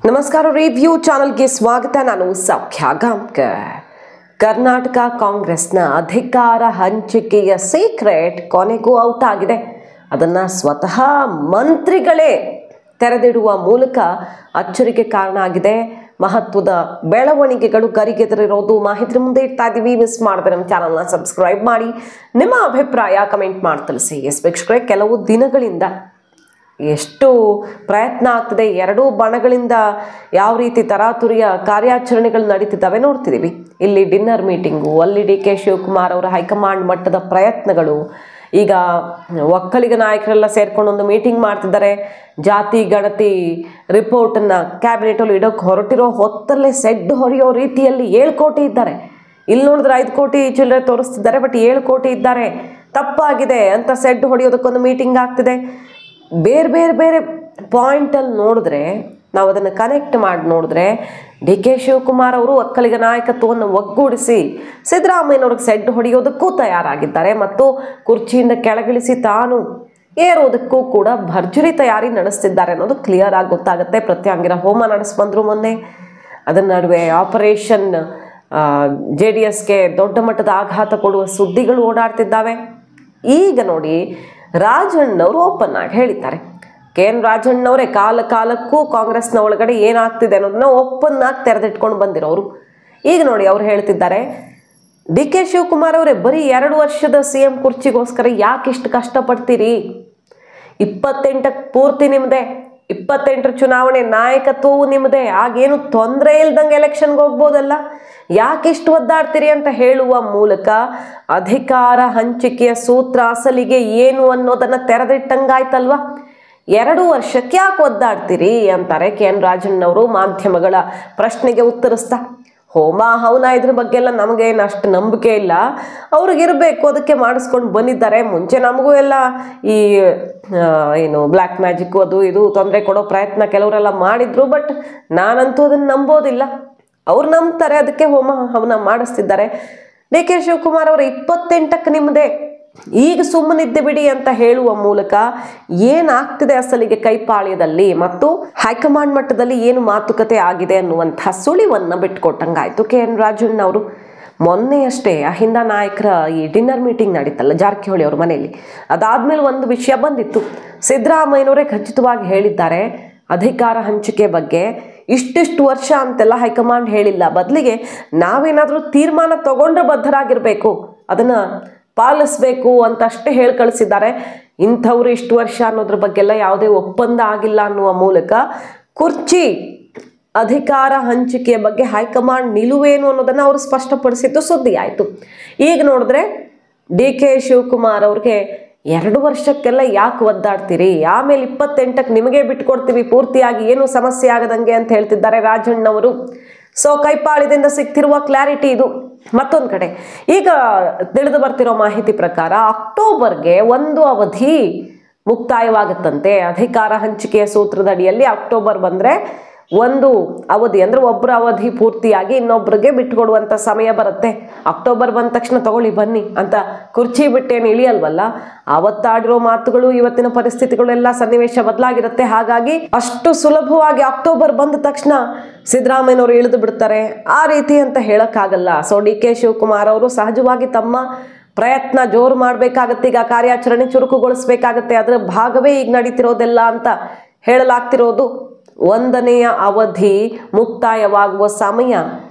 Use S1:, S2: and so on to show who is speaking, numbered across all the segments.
S1: ನಮಸ್ಕಾರ ರಿವ್ಯೂ ಚಾನೆಲ್ಗೆ ಸ್ವಾಗತ. ನಾನು ಸೌಖ್ಯ ಗಾಂವ್ಕರ್. ಕರ್ನಾಟಕ ಕಾಂಗ್ರೆಸ್ನ ಅಧಿಕಾರ ಹಂಚಿಕೆಯ ಸೀಕ್ರೆಟ್ ಕೊನೆಗೂ ಔಟ್ ಆಗಿದೆ. ಅದನ್ನು ಸ್ವತಃ ಮಂತ್ರಿಗಳೇ ತೆರೆದಿಡುವ ಮೂಲಕ ಅಚ್ಚರಿಗೆ ಕಾರಣ ಆಗಿದೆ. ಮಹತ್ವದ ಬೆಳವಣಿಗೆಗಳು ಗರಿಗೆದರಿರೋದು ಮಾಹಿತಿ ಮುಂದೆ ಇಡ್ತಾ ಇದ್ದೀವಿ. ಮಿಸ್ ಮಾಡಿದ್ರೆ ನಮ್ಮ ಚಾನಲ್ನ ಸಬ್ಸ್ಕ್ರೈಬ್ ಮಾಡಿ, ನಿಮ್ಮ ಅಭಿಪ್ರಾಯ ಕಮೆಂಟ್ ಮಾಡಿ ತಿಳಿಸಿ. ವೀಕ್ಷಕರೇ, ಕೆಲವು ದಿನಗಳಿಂದ ಎಷ್ಟು ಪ್ರಯತ್ನ ಆಗ್ತದೆ, ಎರಡೂ ಬಣಗಳಿಂದ ಯಾವ ರೀತಿ ತರಾತುರಿಯ ಕಾರ್ಯಾಚರಣೆಗಳು ನಡೀತಿದ್ದಾವೆ ನೋಡ್ತಿದ್ದೀವಿ. ಇಲ್ಲಿ ಡಿನ್ನರ್ ಮೀಟಿಂಗು, ಅಲ್ಲಿ ಡಿ ಕೆ ಶಿವಕುಮಾರ್ ಅವರ ಹೈಕಮಾಂಡ್ ಮಟ್ಟದ ಪ್ರಯತ್ನಗಳು, ಈಗ ಒಕ್ಕಲಿಗ ನಾಯಕರೆಲ್ಲ ಸೇರ್ಕೊಂಡು ಒಂದು ಮೀಟಿಂಗ್ ಮಾಡ್ತಿದ್ದಾರೆ. ಜಾತಿ ಗಣತಿ ರಿಪೋರ್ಟನ್ನು ಕ್ಯಾಬಿನೆಟಲ್ಲಿ ಇಡೋಕ್ಕೆ ಹೊರಟಿರೋ ಹೊತ್ತಲ್ಲೇ ಸೆಡ್ ಹೊರೆಯೋ ರೀತಿಯಲ್ಲಿ 7 ಕೋಟಿ ಇದ್ದಾರೆ. ಇಲ್ಲಿ ನೋಡಿದ್ರೆ 5 ಕೋಟಿ ಚಿಲ್ಲರೆ ತೋರಿಸ್ತಿದ್ದಾರೆ, ಬಟ್ 7 ಕೋಟಿ ಇದ್ದಾರೆ, ತಪ್ಪಾಗಿದೆ ಅಂತ ಸೆಡ್ ಹೊಡೆಯೋದಕ್ಕೊಂದು ಮೀಟಿಂಗ್ ಆಗ್ತಿದೆ. ಬೇರೆ ಪಾಯಿಂಟಲ್ಲಿ ನೋಡಿದ್ರೆ, ನಾವು ಅದನ್ನು ಕನೆಕ್ಟ್ ಮಾಡಿ ನೋಡಿದ್ರೆ, ಡಿ ಕೆ ಶಿವಕುಮಾರ್ ಅವರು ಒಕ್ಕಲಿಗ ನಾಯಕತ್ವವನ್ನು ಒಗ್ಗೂಡಿಸಿ ಸಿದ್ದರಾಮಯ್ಯನವ್ರಿಗೆ ಸೆಡ್ ಹೊಡೆಯೋದಕ್ಕೂ ತಯಾರಾಗಿದ್ದಾರೆ ಮತ್ತು ಕುರ್ಚಿಯಿಂದ ಕೆಳಗಿಳಿಸಿ ತಾನು ಏರೋದಕ್ಕೂ ಕೂಡ ಭರ್ಜರಿ ತಯಾರಿ ನಡೆಸ್ತಿದ್ದಾರೆ ಅನ್ನೋದು ಕ್ಲಿಯರ್ ಆಗಿ ಗೊತ್ತಾಗುತ್ತೆ. ಪ್ರತ್ಯಾಂಗಿರ ಹೋಮ ನಡೆಸ್ಬಂದ್ರು ಮೊನ್ನೆ. ಅದರ ನಡುವೆ ಆಪರೇಷನ್ JDSಗೆ ದೊಡ್ಡ ಮಟ್ಟದ ಆಘಾತ ಕೊಡುವ ಸುದ್ದಿಗಳು ಓಡಾಡ್ತಿದ್ದಾವೆ. ಈಗ ನೋಡಿ, ರಾಜಣ್ಣವರು ಓಪನ್ ಆಗಿ ಹೇಳಿದ್ದಾರೆ. KN ರಾಜಣ್ಣವರೇ ಕಾಲಕ್ಕೂ ಕಾಂಗ್ರೆಸ್ನ ಒಳಗಡೆ ಏನಾಗ್ತಿದೆ ಅನ್ನೋದನ್ನ ಓಪನ್ ಆಗಿ ತೆರೆದಿಟ್ಕೊಂಡು ಬಂದಿರೋರು. ಈಗ ನೋಡಿ, ಅವ್ರು ಹೇಳ್ತಿದ್ದಾರೆ, ಡಿ ಕೆ ಶಿವಕುಮಾರ್ ಅವರೇ ಬರೀ 2 ವರ್ಷದ CM ಕುರ್ಚಿಗೋಸ್ಕರ ಯಾಕಿಷ್ಟು ಕಷ್ಟಪಡ್ತೀರಿ? 28ಕ್ಕೆ ಪೂರ್ತಿ ನಿಮ್ಮದೇ, 28 ಚುನಾವಣೆ ನಾಯಕತ್ವವು ನಿಮ್ಮದೇ, ಆಗೇನು ತೊಂದರೆ ಇಲ್ದಂಗೆ ಎಲೆಕ್ಷನ್ಗೆ ಹೋಗ್ಬೋದಲ್ಲ, ಯಾಕಿಷ್ಟು ಒದ್ದಾಡ್ತೀರಿ ಅಂತ ಹೇಳುವ ಮೂಲಕ ಅಧಿಕಾರ ಹಂಚಿಕೆಯ ಸೂತ್ರ ಅಸಲಿಗೆ ಏನು ಅನ್ನೋದನ್ನು ತೆರೆದಿಟ್ಟಂಗಾಯ್ತಲ್ವ. 2 ವರ್ಷಕ್ಕೆ ಯಾಕೆ ಒದ್ದಾಡ್ತೀರಿ ಅಂತಾರೆ KN ರಾಜಣ್ಣವರು ಮಾಧ್ಯಮಗಳ ಪ್ರಶ್ನೆಗೆ ಉತ್ತರಿಸ್ತಾ. ಹೋಮ ಹವನ ಇದ್ರ ಬಗ್ಗೆ ಎಲ್ಲ ನಮಗೇನು ಅಷ್ಟು ನಂಬಿಕೆ ಇಲ್ಲ, ಅವ್ರಿಗಿರಬೇಕು, ಅದಕ್ಕೆ ಮಾಡಿಸ್ಕೊಂಡು ಬಂದಿದ್ದಾರೆ. ಮುಂಚೆ ನಮಗೂ ಎಲ್ಲ ಈ ಏನು ಬ್ಲ್ಯಾಕ್ ಮ್ಯಾಜಿಕ್ಕು ಅದು ಇದು ತೊಂದರೆ ಕೊಡೋ ಪ್ರಯತ್ನ ಕೆಲವರೆಲ್ಲ ಮಾಡಿದ್ರು, ಬಟ್ ನಾನಂತೂ ಅದನ್ನು ನಂಬೋದಿಲ್ಲ. ಅವ್ರು ನಂಬ್ತಾರೆ, ಅದಕ್ಕೆ ಹೋಮ ಹವನ ಮಾಡಿಸ್ತಿದ್ದಾರೆ. ಡಿ ಕೆ ಶಿವಕುಮಾರ್ ಅವರ 28ಕ್ಕೆ ನಿಮ್ಮದೇ, ಈಗ ಸುಮ್ಮನಿದ್ದೆ ಬಿಡಿ ಅಂತ ಹೇಳುವ ಮೂಲಕ ಏನಾಗ್ತಿದೆ ಅಸಲಿಗೆ ಕೈಪಾಳ್ಯದಲ್ಲಿ ಮತ್ತು ಹೈಕಮಾಂಡ್ ಮಟ್ಟದಲ್ಲಿ ಏನು ಮಾತುಕತೆ ಆಗಿದೆ ಅನ್ನುವಂಥ ಸುಳಿವನ್ನು ಬಿಟ್ಕೊಟ್ಟಂಗಾಯ್ತು KN ರಾಜಣ್ಣ ಅವರು. ಮೊನ್ನೆಯಷ್ಟೇ ಅಹಿಂದ ನಾಯಕರ ಈ ಡಿನ್ನರ್ ಮೀಟಿಂಗ್ ನಡೀತಲ್ಲ ಜಾರಕಿಹೊಳಿ ಅವ್ರ ಮನೆಯಲ್ಲಿ, ಅದಾದ್ಮೇಲೆ ಒಂದು ವಿಷಯ ಬಂದಿತ್ತು. ಸಿದ್ದರಾಮಯ್ಯನವರೇ ಖಚಿತವಾಗಿ ಹೇಳಿದ್ದಾರೆ ಅಧಿಕಾರ ಹಂಚಿಕೆ ಬಗ್ಗೆ. ಇಷ್ಟಿಷ್ಟು ವರ್ಷ ಅಂತೆಲ್ಲ ಹೈಕಮಾಂಡ್ ಹೇಳಿಲ್ಲ, ಬದಲಿಗೆ ನಾವೇನಾದರೂ ತೀರ್ಮಾನ ತಗೊಂಡ್ರೆ ಬದ್ಧರಾಗಿರಬೇಕು, ಅದನ್ನು ಪಾಲಿಸಬೇಕು ಅಂತ ಅಷ್ಟೇ ಹೇಳಿ ಕಳಿಸಿದ್ದಾರೆ. ಇಂಥವ್ರು ಇಷ್ಟು ವರ್ಷ ಅನ್ನೋದ್ರ ಬಗ್ಗೆಲ್ಲ ಯಾವುದೇ ಒಪ್ಪಂದ ಆಗಿಲ್ಲ ಅನ್ನುವ ಮೂಲಕ ಕುರ್ಚಿ ಅಧಿಕಾರ ಹಂಚಿಕೆಯ ಬಗ್ಗೆ ಹೈಕಮಾಂಡ್ ನಿಲುವೇನು ಅನ್ನೋದನ್ನು ಅವರು ಸ್ಪಷ್ಟಪಡಿಸಿದ್ದು ಸುದ್ದಿ ಆಯಿತು. ಈಗ ನೋಡಿದ್ರೆ ಡಿ ಕೆ ಶಿವಕುಮಾರ್ ಅವ್ರಿಗೆ 2 ವರ್ಷಕ್ಕೆಲ್ಲ ಯಾಕೆ ಒದ್ದಾಡ್ತೀರಿ, ಆಮೇಲೆ 28ಕ್ಕೆ ನಿಮಗೆ ಬಿಟ್ಕೊಡ್ತೀವಿ ಪೂರ್ತಿಯಾಗಿ, ಏನು ಸಮಸ್ಯೆ ಆಗದಂಗೆ ಅಂತ ಹೇಳ್ತಿದ್ದಾರೆ ರಾಜಣ್ಣವರು. ಸೊ ಕೈಪಾಳ್ಯದಿಂದ ಸಿಗ್ತಿರುವ ಕ್ಲಾರಿಟಿ ಇದು. ಮತ್ತೊಂದು ಕಡೆ ಈಗ ತಿಳಿದು ಬರ್ತಿರೋ ಮಾಹಿತಿ ಪ್ರಕಾರ ಅಕ್ಟೋಬರ್ಗೆ ಒಂದು ಅವಧಿ ಮುಕ್ತಾಯವಾಗುತ್ತಂತೆ. ಅಧಿಕಾರ ಹಂಚಿಕೆಯ ಸೂತ್ರದ ಅಡಿಯಲ್ಲಿ ಅಕ್ಟೋಬರ್ ಬಂದರೆ ಒಂದು ಅವಧಿ, ಅಂದರೆ ಒಬ್ಬರ ಅವಧಿ ಪೂರ್ತಿಯಾಗಿ ಇನ್ನೊಬ್ಬರಿಗೆ ಬಿಟ್ಕೊಡುವಂಥ ಸಮಯ ಬರುತ್ತೆ. ಅಕ್ಟೋಬರ್ ಬಂದ ತಕ್ಷಣ ತಗೊಳ್ಳಿ ಬನ್ನಿ ಅಂತ ಕುರ್ಚಿ ಬಿಟ್ಟೇನು ಇಳಿಯಲ್ವಲ್ಲ. ಆವತ್ತಾಡಿರೋ ಮಾತುಗಳು, ಇವತ್ತಿನ ಪರಿಸ್ಥಿತಿಗಳೆಲ್ಲ ಸನ್ನಿವೇಶ ಬದಲಾಗಿರುತ್ತೆ. ಹಾಗಾಗಿ ಅಷ್ಟು ಸುಲಭವಾಗಿ ಅಕ್ಟೋಬರ್ ಬಂದ ತಕ್ಷಣ ಸಿದ್ದರಾಮಯ್ಯನವರು ಇಳಿದು ಬಿಡ್ತಾರೆ ಆ ರೀತಿ ಅಂತ ಹೇಳೋಕ್ಕಾಗಲ್ಲ. ಸೊ ಡಿ ಕೆ ಶಿವಕುಮಾರ್ ಅವರು ಸಹಜವಾಗಿ ತಮ್ಮ ಪ್ರಯತ್ನ ಜೋರು ಮಾಡಬೇಕಾಗತ್ತೆ, ಈಗ ಕಾರ್ಯಾಚರಣೆ ಚುರುಕುಗೊಳಿಸಬೇಕಾಗತ್ತೆ. ಅದರ ಭಾಗವೇ ಈಗ ನಡೀತಿರೋದೆಲ್ಲ ಅಂತ ಹೇಳಲಾಗ್ತಿರೋದು. 1ನೆಯ ಅವಧಿ ಮುಕ್ತಾಯವಾಗುವ ಸಮಯ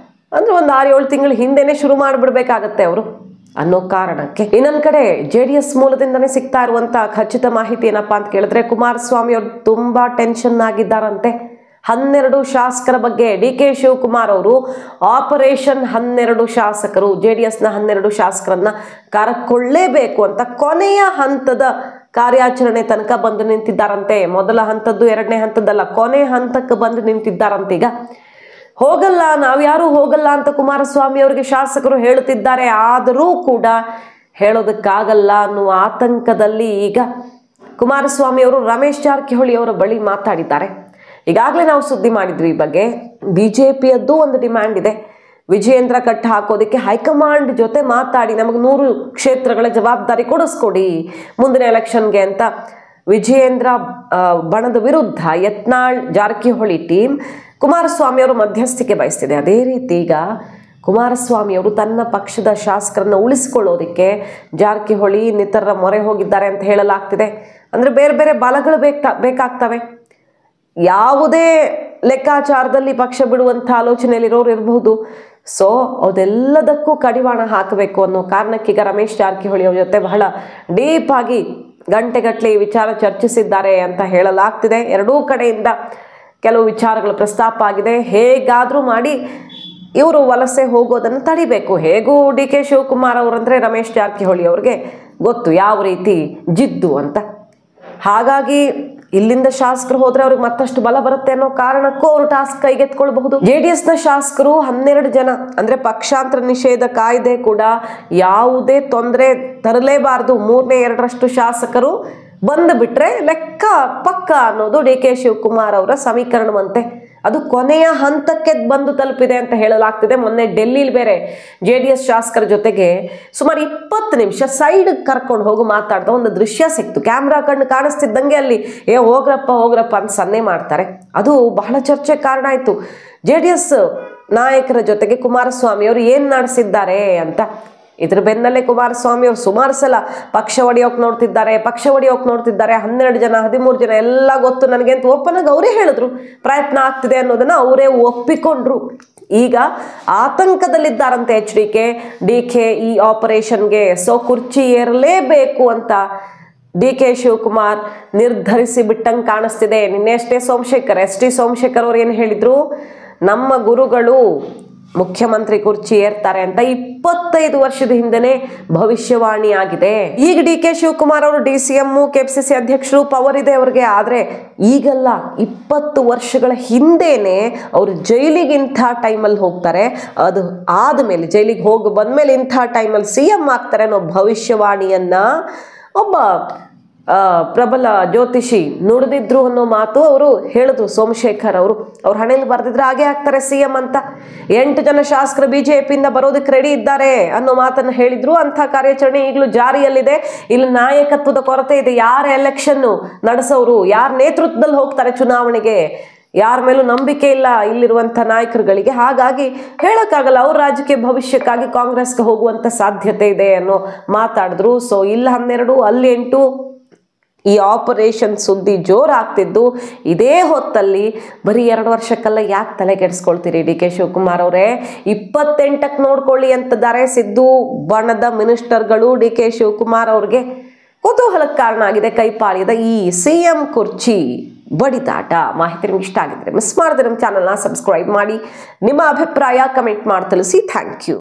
S1: ಅಂದರೆ ಒಂದು 6-7 ತಿಂಗಳ ಹಿಂದೆನೇ ಶುರು ಮಾಡಿಬಿಡ್ಬೇಕಾಗತ್ತೆ ಅವರು ಅನ್ನೋ ಕಾರಣಕ್ಕೆ. ಇನ್ನೊಂದು ಕಡೆ JDS ಮೂಲದಿಂದನೇ ಸಿಗ್ತಾ ಇರುವಂಥ ಖಚಿತ ಮಾಹಿತಿ ಏನಪ್ಪಾ ಅಂತ ಕೇಳಿದ್ರೆ, ಕುಮಾರಸ್ವಾಮಿ ಅವರು ತುಂಬ ಟೆನ್ಷನ್ ಆಗಿದ್ದಾರಂತೆ. 12 ಶಾಸಕರ ಬಗ್ಗೆ ಡಿ ಕೆ ಶಿವಕುಮಾರ್ ಅವರು ಆಪರೇಷನ್ 12 ಶಾಸಕರು, JDSನ 12 ಶಾಸಕರನ್ನ ಕರಕೊಳ್ಳೇಬೇಕು ಅಂತ ಕೊನೆಯ ಹಂತದ ಕಾರ್ಯಾಚರಣೆ ತನಕ ಬಂದು ನಿಂತಿದ್ದಾರಂತೆ. ಮೊದಲ ಹಂತದ್ದು 2ನೇ ಹಂತದ್ದಲ್ಲ, ಕೊನೆ ಹಂತಕ್ಕೆ ಬಂದು ನಿಂತಿದ್ದಾರಂತೆ. ಈಗ ಹೋಗಲ್ಲ, ನಾವ್ಯಾರೂ ಹೋಗಲ್ಲ ಅಂತ ಕುಮಾರಸ್ವಾಮಿ ಅವರಿಗೆ ಶಾಸಕರು ಹೇಳುತ್ತಿದ್ದಾರೆ. ಆದರೂ ಕೂಡ ಹೇಳೋದಕ್ಕಾಗಲ್ಲ ಅನ್ನುವ ಆತಂಕದಲ್ಲಿ ಈಗ ಕುಮಾರಸ್ವಾಮಿ ಅವರು ರಮೇಶ್ ಜಾರಕಿಹೊಳಿ ಅವರ ಬಳಿ ಮಾತಾಡಿದ್ದಾರೆ. ಈಗಾಗಲೇ ನಾವು ಸುದ್ದಿ ಮಾಡಿದ್ವಿ ಈ ಬಗ್ಗೆ. BJPಯದ್ದು ಒಂದು ಡಿಮ್ಯಾಂಡ್ ಇದೆ, ವಿಜಯೇಂದ್ರ ಕಟ್ ಹಾಕೋದಕ್ಕೆ ಹೈಕಮಾಂಡ್ ಜೊತೆ ಮಾತಾಡಿ ನಮಗೆ 100 ಕ್ಷೇತ್ರಗಳ ಜವಾಬ್ದಾರಿ ಕೊಡಿಸ್ಕೊಡಿ ಮುಂದಿನ ಎಲೆಕ್ಷನ್ಗೆ ಅಂತ ವಿಜಯೇಂದ್ರ ಬಣದ ವಿರುದ್ಧ ಯತ್ನಾಳ್ ಜಾರಕಿಹೊಳಿ ಟೀಮ್ ಕುಮಾರಸ್ವಾಮಿ ಅವರು ಮಧ್ಯಸ್ಥಿಕೆ ಬಯಸ್ತಿದೆ. ಅದೇ ರೀತಿ ಈಗ ಕುಮಾರಸ್ವಾಮಿ ಅವರು ತನ್ನ ಪಕ್ಷದ ಶಾಸಕರನ್ನು ಉಳಿಸಿಕೊಳ್ಳೋದಕ್ಕೆ ಜಾರಕಿಹೊಳಿ ಇನ್ನಿತರ ಮೊರೆ ಹೋಗಿದ್ದಾರೆ ಅಂತ ಹೇಳಲಾಗ್ತಿದೆ. ಅಂದರೆ ಬೇರೆ ಬೇರೆ ಬಲಗಳು ಬೇಕಾಗ್ತವೆ. ಯಾವುದೇ ಲೆಕ್ಕಾಚಾರದಲ್ಲಿ ಪಕ್ಷ ಬಿಡುವಂಥ ಆಲೋಚನೆಯಲ್ಲಿರೋರು ಇರಬಹುದು. ಸೊ ಅದೆಲ್ಲದಕ್ಕೂ ಕಡಿವಾಣ ಹಾಕಬೇಕು ಅನ್ನೋ ಕಾರಣಕ್ಕೀಗ ರಮೇಶ್ ಜಾರಕಿಹೊಳಿ ಅವ್ರ ಜೊತೆ ಬಹಳ ಡೀಪ್ ಆಗಿ ಗಂಟೆಗಟ್ಟಲೆ ಈ ವಿಚಾರ ಚರ್ಚಿಸಿದ್ದಾರೆ ಅಂತ ಹೇಳಲಾಗ್ತಿದೆ. ಎರಡೂ ಕಡೆಯಿಂದ ಕೆಲವು ವಿಚಾರಗಳು ಪ್ರಸ್ತಾಪ ಆಗಿದೆ. ಹೇಗಾದರೂ ಮಾಡಿ ಇವರು ವಲಸೆ ಹೋಗೋದನ್ನು ತಡಿಬೇಕು. ಹೇಗೂ ಡಿ ಕೆ ಶಿವಕುಮಾರ್ ಅವರಂದರೆ ರಮೇಶ್ ಜಾರಕಿಹೊಳಿ ಅವ್ರಿಗೆ ಗೊತ್ತು ಯಾವ ರೀತಿ ಜಿದ್ದು ಅಂತ. ಹಾಗಾಗಿ ಇಲ್ಲಿಂದ ಶಾಸಕರು ಹೋದ್ರೆ ಅವ್ರಿಗೆ ಮತ್ತಷ್ಟು ಬಲ ಬರುತ್ತೆ ಅನ್ನೋ ಕಾರಣಕ್ಕೂ ಅವರು ಟಾಸ್ಕ್ ಕೈಗೆತ್ಕೊಳ್ಬಹುದು. JDS ನ ಶಾಸಕರು 12 ಜನ, ಅಂದ್ರೆ ಪಕ್ಷಾಂತರ ನಿಷೇಧ ಕಾಯ್ದೆ ಕೂಡ ಯಾವುದೇ ತೊಂದರೆ ತರಲೇಬಾರದು. 3/2 ಶಾಸಕರು ಬಂದು ಬಿಟ್ರೆ ಲೆಕ್ಕ ಪಕ್ಕ ಅನ್ನೋದು ಡಿ ಕೆ ಶಿವಕುಮಾರ್ ಅವರ ಸಮೀಕರಣವಂತೆ. ಅದು ಕೊನೆಯ ಹಂತಕ್ಕೆ ಬಂದು ತಲುಪಿದೆ ಅಂತ ಹೇಳಲಾಗ್ತಿದೆ. ಮೊನ್ನೆ ಡೆಲ್ಲಿಲಿ ಬೇರೆ JDS ಶಾಸಕರ ಜೊತೆಗೆ ಸುಮಾರು 20 ನಿಮಿಷ ಸೈಡ್ ಕರ್ಕೊಂಡು ಹೋಗಿ ಮಾತಾಡ್ತಾ ಒಂದು ದೃಶ್ಯ ಸಿಕ್ತು. ಕ್ಯಾಮ್ರಾ ಕಣ್ಣು ಕಾಣಿಸ್ತಿದ್ದಂಗೆ ಅಲ್ಲಿ ಹೋಗ್ರಪ್ಪ ಅಂತ ಸನ್ನೆ ಮಾಡ್ತಾರೆ. ಅದು ಬಹಳ ಚರ್ಚೆ ಕಾರಣ ಆಯ್ತು. JDS ನಾಯಕರ ಜೊತೆಗೆ ಕುಮಾರಸ್ವಾಮಿ ಅವರು ಏನ್ ನಡೆಸಿದ್ದಾರೆ ಅಂತ. ಇದ್ರ ಬೆನ್ನಲ್ಲೇ ಕುಮಾರಸ್ವಾಮಿ ಅವರು ಸುಮಾರು ಸಲ ಪಕ್ಷ ಒಡೆಯೋಕೆ ನೋಡ್ತಿದ್ದಾರೆ. 12 ಜನ 13 ಜನ ಎಲ್ಲ ಗೊತ್ತು ನನಗೆ ಅಂತ ಓಪನ್ ಆಗಿ ಅವರೇ ಹೇಳಿದ್ರು. ಪ್ರಯತ್ನ ಆಗ್ತಿದೆ ಅನ್ನೋದನ್ನ ಅವರೇ ಒಪ್ಪಿಕೊಂಡ್ರು. ಈಗ ಆತಂಕದಲ್ಲಿದ್ದಾರಂತೆ DK ಈ ಆಪರೇಷನ್ಗೆ. ಸೊ ಕುರ್ಚಿ ಏರಲೇಬೇಕು ಅಂತ DK ಶಿವಕುಮಾರ್ ನಿರ್ಧರಿಸಿ ಬಿಟ್ಟಂಗೆ ಕಾಣಿಸ್ತಿದೆ. ನಿನ್ನೆ ST ಸೋಮಶೇಖರ್ ಅವ್ರು ಏನು ಹೇಳಿದ್ರು, ನಮ್ಮ ಗುರುಗಳು ಮುಖ್ಯಮಂತ್ರಿ ಕುರ್ಚಿ ಏರ್ತಾರೆ ಅಂತ 25 ವರ್ಷದ ಹಿಂದೆನೆ ಭವಿಷ್ಯವಾಣಿ ಆಗಿದೆ. ಈಗ DK ಶಿವಕುಮಾರ್ ಅವರು DCM KPCC ಅಧ್ಯಕ್ಷರು, ಪವರ್ ಇದೆ ಅವ್ರಿಗೆ. ಆದ್ರೆ ಈಗಲ್ಲ, 20 ವರ್ಷಗಳ ಹಿಂದೆನೆ ಅವರು ಜೈಲಿಗೆ ಇಂಥ ಟೈಮಲ್ಲಿ ಹೋಗ್ತಾರೆ. ಅದು ಆದ್ಮೇಲೆ ಜೈಲಿಗೆ ಹೋಗಿ ಬಂದ್ಮೇಲೆ ಇಂಥ ಟೈಮಲ್ಲಿ CM ಆಗ್ತಾರೆ ಅನ್ನೋ ಭವಿಷ್ಯವಾಣಿಯನ್ನ ಒಬ್ಬ ಪ್ರಬಲ ಜ್ಯೋತಿಷಿ ನುಡಿದಿದ್ರು ಅನ್ನೋ ಮಾತು ಅವರು ಹೇಳಿದ್ರು. ಸೋಮಶೇಖರ್ ಅವರು ಅವ್ರ ಹಣೆಯಲ್ಲಿ ಬರೆದಿದ್ರೆ ಹಾಗೆ ಆಗ್ತಾರೆ CM ಅಂತ. 8 ಜನ ಶಾಸಕರು BJPಯಿಂದ ಬರೋದಕ್ಕೆ ರೆಡಿ ಇದ್ದಾರೆ ಅನ್ನೋ ಮಾತನ್ನು ಹೇಳಿದ್ರು. ಅಂಥ ಕಾರ್ಯಾಚರಣೆ ಈಗಲೂ ಜಾರಿಯಲ್ಲಿದೆ. ಇಲ್ಲಿ ನಾಯಕತ್ವದ ಕೊರತೆ ಇದೆ. ಯಾರ ಎಲೆಕ್ಷನ್ ನಡೆಸೋರು, ಯಾರ ನೇತೃತ್ವದಲ್ಲಿ ಹೋಗ್ತಾರೆ ಚುನಾವಣೆಗೆ, ಯಾರ ಮೇಲೂ ನಂಬಿಕೆ ಇಲ್ಲ ಇಲ್ಲಿರುವಂಥ ನಾಯಕರುಗಳಿಗೆ. ಹಾಗಾಗಿ ಹೇಳಕ್ಕಾಗಲ್ಲ, ಅವ್ರ ರಾಜಕೀಯ ಭವಿಷ್ಯಕ್ಕಾಗಿ ಕಾಂಗ್ರೆಸ್ಗೆ ಹೋಗುವಂಥ ಸಾಧ್ಯತೆ ಇದೆ ಅನ್ನೋ ಮಾತಾಡಿದ್ರು. ಸೊ ಇಲ್ಲಿ 12 ಅಲ್ಲಿ 8 ಈ ಆಪರೇಷನ್ ಸುದ್ದಿ ಜೋರಾಗ್ತಿದ್ದು ಇದೇ ಹೊತ್ತಲ್ಲಿ. ಬರೀ 2 ವರ್ಷಕ್ಕಲ್ಲ, ಯಾಕೆ ತಲೆ ಕೆಡಿಸ್ಕೊಳ್ತೀರಿ DK ಶಿವಕುಮಾರ್ ಅವರೇ? 28ಕ್ಕೆ ನೋಡ್ಕೊಳ್ಳಿ ಅಂತಿದ್ದಾರೆ ಸಿದ್ದು ಬಣದ ಮಿನಿಸ್ಟರ್ಗಳು. DK ಶಿವಕುಮಾರ್ ಅವ್ರಿಗೆ ಕುತೂಹಲಕ್ಕೆ ಕಾರಣ ಆಗಿದೆ ಕೈಪಾಳ್ಯದ ಈ CM ಕುರ್ಚಿ ಬಡಿದಾಟ. ಮಾಹಿತಿ ನಿಮ್ಗೆ ಇಷ್ಟ ಆಗಿದ್ರೆ ಮಿಸ್ ಮಾಡಿದ್ರೆ ನಮ್ಮ ಚಾನಲ್ನ ಸಬ್ಸ್ಕ್ರೈಬ್ ಮಾಡಿ. ನಿಮ್ಮ ಅಭಿಪ್ರಾಯ ಕಮೆಂಟ್ ಮಾಡಿ ತಿಳಿಸಿ. Thank you.